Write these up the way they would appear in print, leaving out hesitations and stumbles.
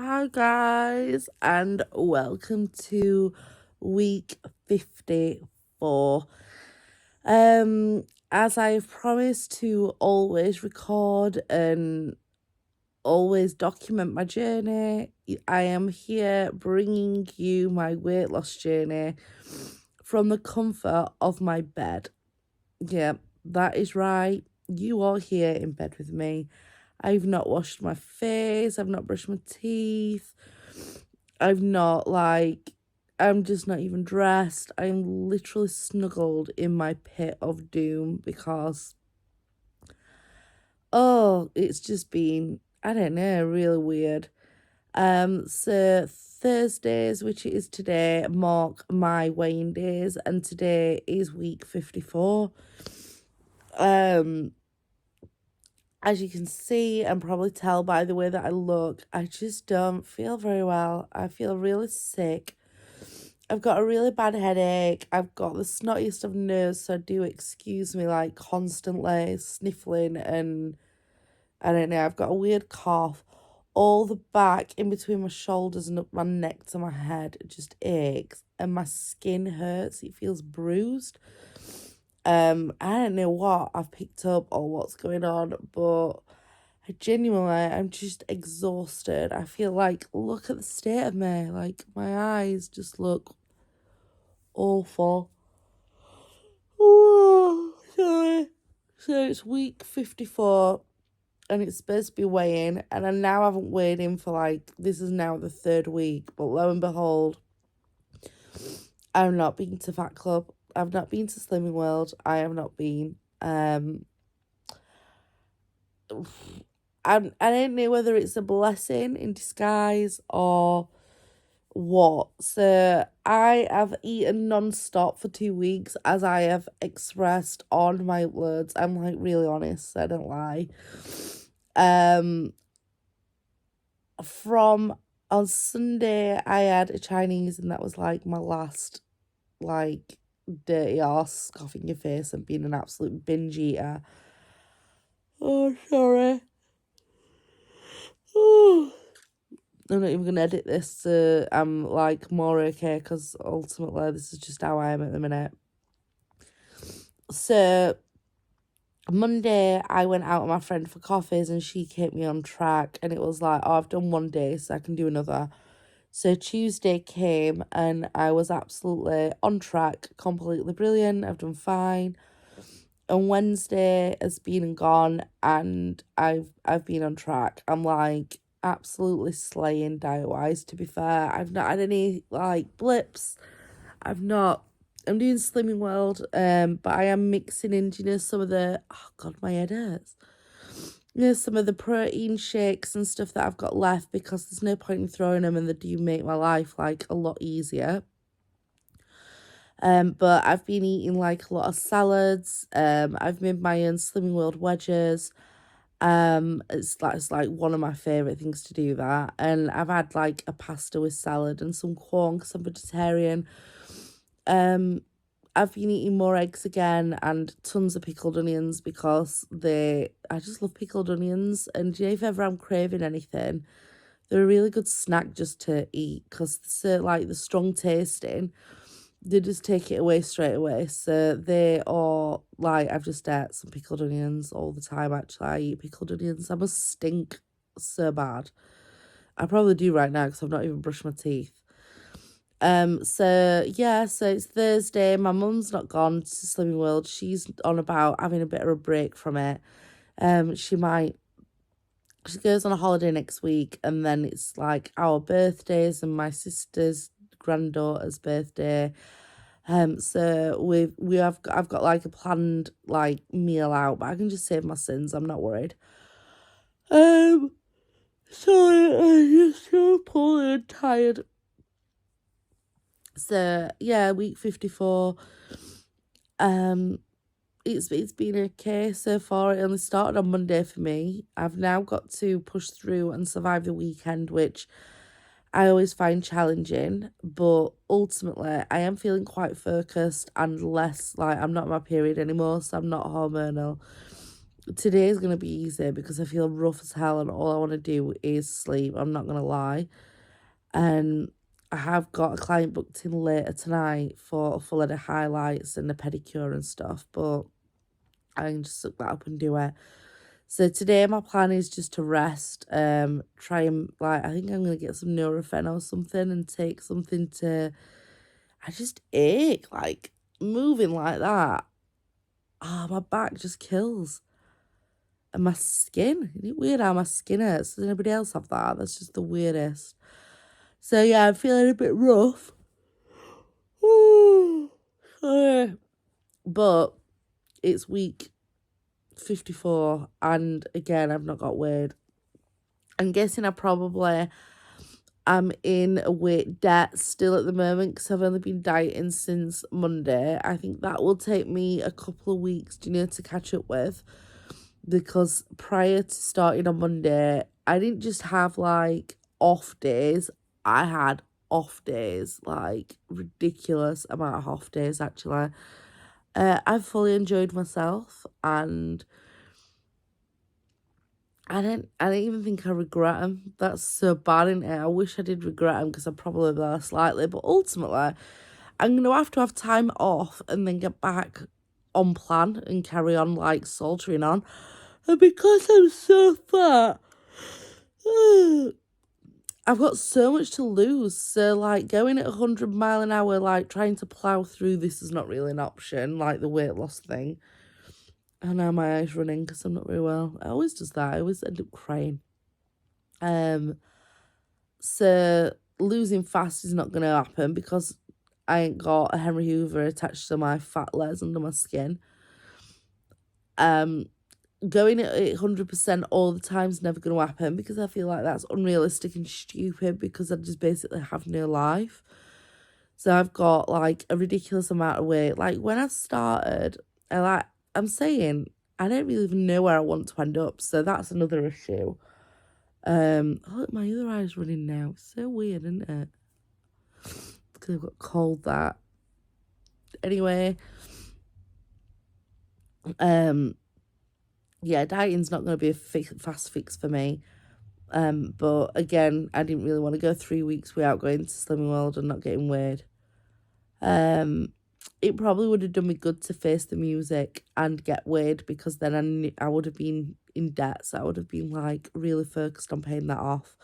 Hi guys, and welcome to week 54. As I've promised to always record and always document my journey, I am here bringing you my weight loss journey from the comfort of my bed. Yeah, that is right. You are here in bed with me. I've not washed my face, I've not brushed my teeth, I'm just not even dressed. I'm literally snuggled in my pit of doom because, it's just been, I don't know, really weird. So Thursdays, which it is today, mark my weighing days, and today is week 54. Um, As you can see and probably tell by the way that I look, I just don't feel very well. I feel really sick. I've got a really bad headache. I've got the snottiest of nose, so do excuse me, like constantly sniffling, and I don't know, I've got a weird cough. All the back in between my shoulders and up my neck to my head just aches, and my skin hurts. It feels bruised. I don't know what I've picked up or what's going on, but I'm just exhausted. I feel like, look at the state of me. Like, my eyes just look awful. Oh, sorry. So it's week 54 and it's supposed to be weighing, and I now haven't weighed in for this is now the third week, but lo and behold, I've not been to Fat Club. I've not been to Slimming World. I have not been. I don't know whether it's a blessing in disguise or what. So I have eaten non-stop for 2 weeks, as I have expressed on my uploads. I'm like really honest, I don't lie. From on Sunday I had a Chinese, and that was like my last dirty arse coughing your face and being an absolute binge eater. Oh, sorry. Oh. I'm not even going to edit this so I'm more okay, because ultimately this is just how I am at the minute. So Monday I went out with my friend for coffees and she kept me on track, and it was like, oh, I've done one day so I can do another. So Tuesday came and I was absolutely on track, completely brilliant. I've done fine. And Wednesday has been and gone, and I've been on track. I'm like absolutely slaying diet wise, to be fair. I've not had any blips. I'm doing Slimming World, but I am mixing in, some of the, oh god, my head hurts. Some of the protein shakes and stuff that I've got left, because there's no point in throwing them, and they do make my life a lot easier. But I've been eating a lot of salads. I've made my own Slimming World wedges. It's like one of my favorite things to do, that. And I've had a pasta with salad and some corn, because I'm vegetarian. I've been eating more eggs again, and tons of pickled onions, because I just love pickled onions. And if ever I'm craving anything, they're a really good snack just to eat, because they're strong tasting. They just take it away straight away. So they are I've just ate some pickled onions all the time. Actually, I eat pickled onions. I must stink so bad. I probably do right now, because I've not even brushed my teeth. So it's Thursday. My mum's not gone to Slimming World. She's on about having a bit of a break from it. She goes on a holiday next week, and then it's our birthdays and my sister's granddaughter's birthday. So I've got a planned meal out, but I can just save my sins. I'm not worried. Sorry, I'm just so poorly and tired. So yeah, week 54. It's been okay so far. It only started on Monday for me. I've now got to push through and survive the weekend, which I always find challenging, but ultimately I am feeling quite focused and less I'm not in my period anymore, so I'm not hormonal. today's going to be easy because I feel rough as hell and all I want to do is sleep. I'm not going to lie. And I have got a client booked in later tonight for a full head of highlights and a pedicure and stuff, but I can just suck that up and do it. So today my plan is just to rest, try and like I think I'm gonna get some Nurofen or something and take something to I just ache, like moving like that. My back just kills. And my skin. Isn't it weird how my skin hurts? Does anybody else have that? That's just the weirdest. So yeah, I'm feeling a bit rough. Sorry. But it's week 54 and again I've not got weighed. I'm guessing I'm in a weight debt still at the moment because I've only been dieting since Monday. I think that will take me a couple of weeks, to catch up with, because prior to starting on Monday, I didn't just have like off days. I had off days, like ridiculous amount of off days actually. I've fully enjoyed myself and I don't even think I regret them. That's so bad, isn't it? I wish I did regret them because I probably will slightly. But ultimately, I'm going to have time off and then get back on plan and carry on, like, soldiering on. And because I'm so fat, I've got so much to lose. So, like, going at 100 mile an hour, like, trying to plough through this is not really an option, like the weight loss thing. And now my eyes running because I'm not very well. I always does that. I always end up crying. So losing fast is not going to happen because I ain't got a Henry Hoover attached to my fat layers under my skin. Going at 100% all the time is never going to happen because I feel like that's unrealistic and stupid because I just basically have no life. So I've got like a ridiculous amount of weight. Like when I started, I'm saying I don't really even know where I want to end up. So that's another issue. Look, my other eye's running now. It's so weird, isn't it? Because I've got cold that. Anyway, yeah, dieting's not going to be a fast fix for me. But again, I didn't really want to go 3 weeks without going to Slimming World and not getting weighed. It probably would have done me good to face the music and get weighed because then I would have been in debt. So I would have been like really focused on paying that off.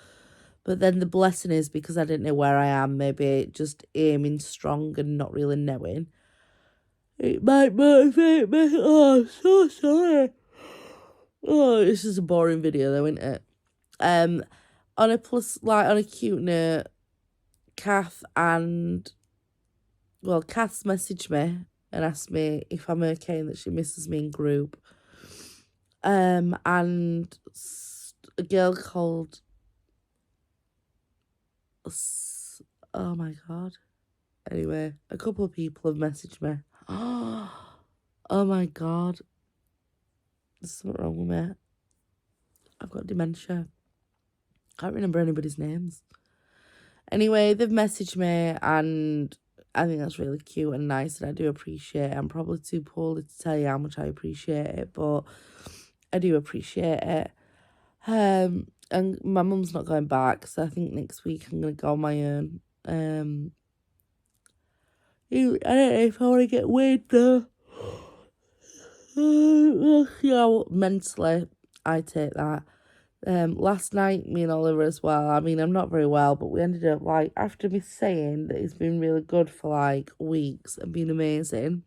But then the blessing is because I didn't know where I am, maybe just aiming strong and not really knowing. It might motivate me. Oh, I'm so sorry. Oh, this is a boring video though, isn't it? On a cute note, Kath's messaged me and asked me if I'm okay and that she misses me in group. And a girl called, oh my God. Anyway, a couple of people have messaged me. Oh my God. There's something wrong with me. I've got dementia. Can't remember anybody's names. Anyway, they've messaged me and I think that's really cute and nice and I do appreciate it. I'm probably too poorly to tell you how much I appreciate it, but I do appreciate it. And my mum's not going back, so I think next week I'm going to go on my own. I don't know if I want to get weighed though. Yeah, mentally, I take that. Last night, me and Oliver as well. I mean, I'm not very well, but we ended up like after me saying that it's been really good for like weeks and been amazing.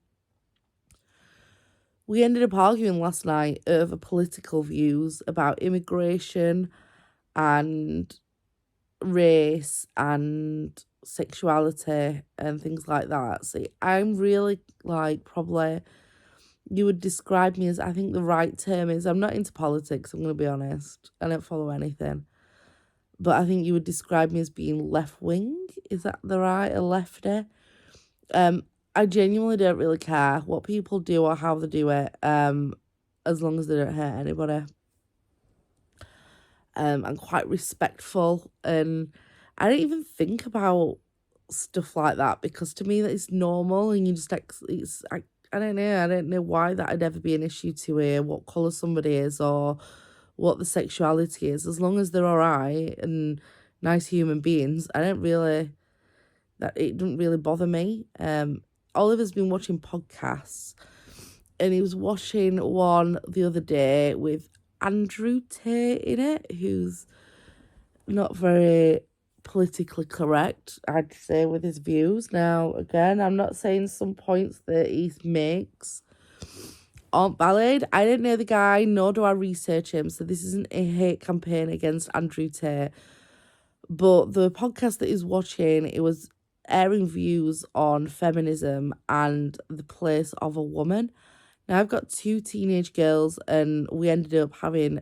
We ended up arguing last night over political views about immigration and race and sexuality and things like that. See, I'm really like probably you would describe me as, I think the right term is, I'm not into politics, I'm going to be honest. I don't follow anything. But I think you would describe me as being left-wing. Is that the right? A lefty? I genuinely don't really care what people do or how they do it, as long as they don't hurt anybody. I'm quite respectful and I don't even think about stuff like that because to me that is normal and you just I don't know. I don't know why that'd ever be an issue to hear what colour somebody is or what the sexuality is. As long as they're all right and nice human beings, I don't really, that it doesn't really bother me. Oliver's been watching podcasts and he was watching one the other day with Andrew Tate in it, who's not very politically correct, I'd say, with his views. Now, again, I'm not saying some points that he makes aren't valid. I didn't know the guy, nor do I research him, so this isn't a hate campaign against Andrew Tate. But the podcast that he's watching, it was airing views on feminism and the place of a woman. Now, I've got 2 teenage girls, and we ended up having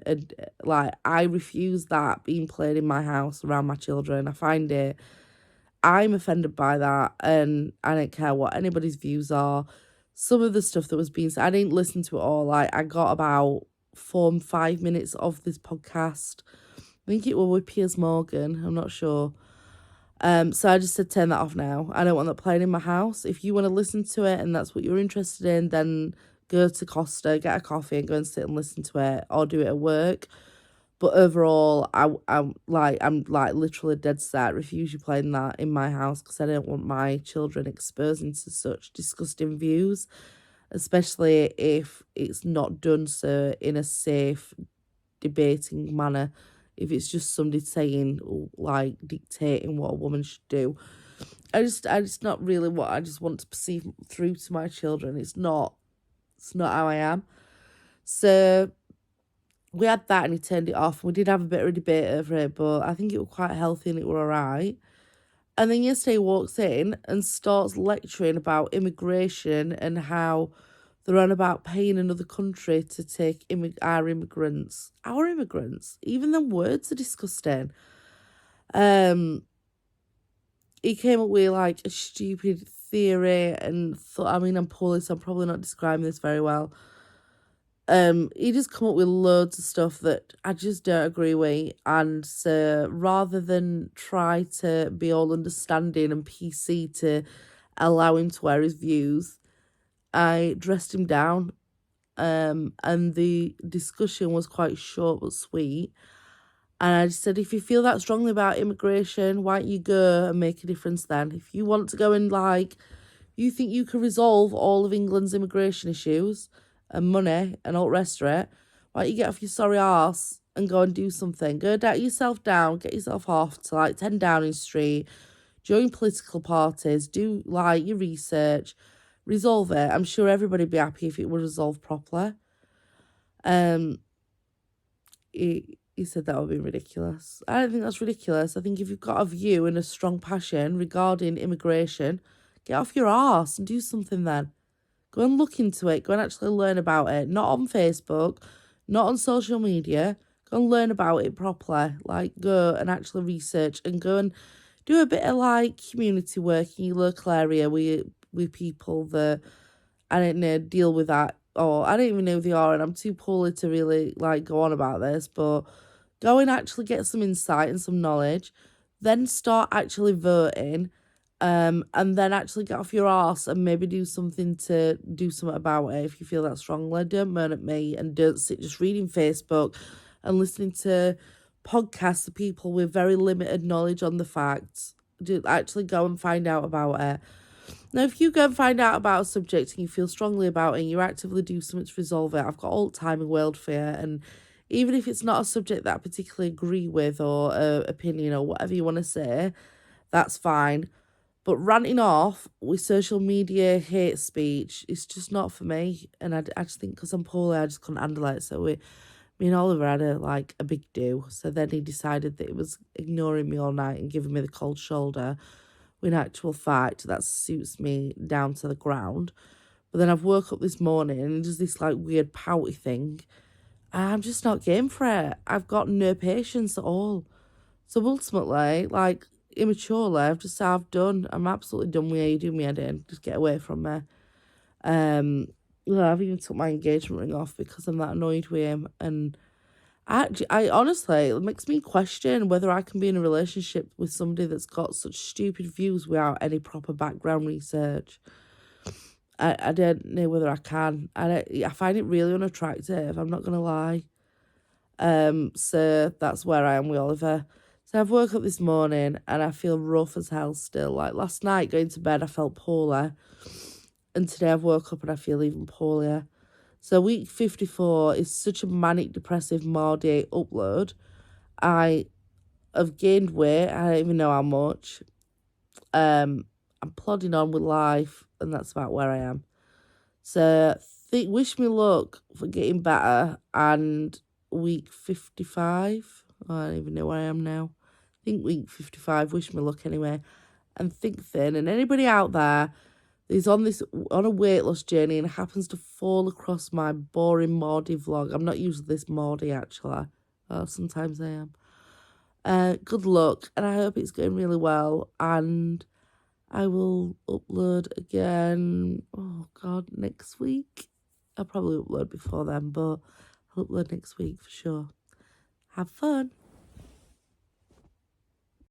I refuse that being played in my house around my children. I'm offended by that, and I don't care what anybody's views are. Some of the stuff that was being said, I didn't listen to it all. I got about 4 5 minutes of this podcast. I think it was with Piers Morgan. I'm not sure. So I just said, turn that off now. I don't want that playing in my house. If you want to listen to it and that's what you're interested in, then go to Costa, get a coffee and go and sit and listen to it, or do it at work. But overall, I'm literally dead set. Refuse you playing that in my house because I don't want my children exposing to such disgusting views, especially if it's not done so in a safe, debating manner. If it's just somebody saying, like, dictating what a woman should do. I just not really what I just want to perceive through to my children. It's not how I am. So we had that and he turned it off. We did have a bit of a debate over it, but I think it was quite healthy and it were all right. And then yesterday he walks in and starts lecturing about immigration and how they're on about paying another country to take our immigrants. Our immigrants? Even the words are disgusting. He came up with like a stupid theory and thought, I mean, I'm poorly, so I'm probably not describing this very well. He just come up with loads of stuff that I just don't agree with, and so rather than try to be all understanding and PC to allow him to wear his views, I dressed him down. And the discussion was quite short but sweet. And I just said, if you feel that strongly about immigration, why don't you go and make a difference then? If you want to go and you think you can resolve all of England's immigration issues and money and all the rest of it, why don't you get off your sorry arse and go and do something? Go yourself down, get yourself off to 10 Downing Street, join political parties, do your research, resolve it. I'm sure everybody'd be happy if it were resolved properly. He said that would be ridiculous. I don't think that's ridiculous. I think if you've got a view and a strong passion regarding immigration, get off your arse and do something then. Go and look into it. Go and actually learn about it. Not on Facebook, not on social media. Go and learn about it properly. Go and actually research and go and do a bit of community work in your local area with people that, I don't know, deal with that. Or I don't even know who they are, and I'm too poorly to really go on about this, but go and actually get some insight and some knowledge, then start actually voting, and then actually get off your arse and maybe do something about it if you feel that strongly. Don't moan at me and don't sit just reading Facebook and listening to podcasts of people with very limited knowledge on the facts. Do actually go and find out about it. Now, if you go and find out about a subject and you feel strongly about it and you actively do something to resolve it, I've got all the time in the world for you. And even if it's not a subject that I particularly agree with or opinion or whatever you want to say, that's fine. But ranting off with social media hate speech, it's just not for me. And I just think because I'm poorly, I just couldn't handle it. So me and Oliver had a big do. So then he decided that it was ignoring me all night and giving me the cold shoulder. In actual fact, that suits me down to the ground. But then I've woke up this morning and does this weird pouty thing. I'm just not game for it. I've got no patience at all. So ultimately, immaturely, I've just said, I'm absolutely done with you doing me head in. Just get away from me. I've even took my engagement ring off because I'm that annoyed with him. And I honestly, it makes me question whether I can be in a relationship with somebody that's got such stupid views without any proper background research. I don't know whether I can. I find it really unattractive, I'm not going to lie. So that's where I am with Oliver. So I've woke up this morning and I feel rough as hell still. Like last night going to bed, I felt poorly. And today I've woke up and I feel even poorlier. So week 54 is such a manic depressive Mardy upload. I have gained weight. I don't even know how much. I'm plodding on with life and that's about where I am. So wish me luck for getting better. And week 55, I don't even know where I am now. I think week 55, wish me luck anyway. And think thin. And anybody out there who's on a weight loss journey and happens to fall across my boring Mardy vlog. I'm not usually this Mardy actually. Sometimes I am. Good luck, and I hope it's going really well. And I will upload again. Oh God, next week. I'll probably upload before then, but I'll upload next week for sure. Have fun.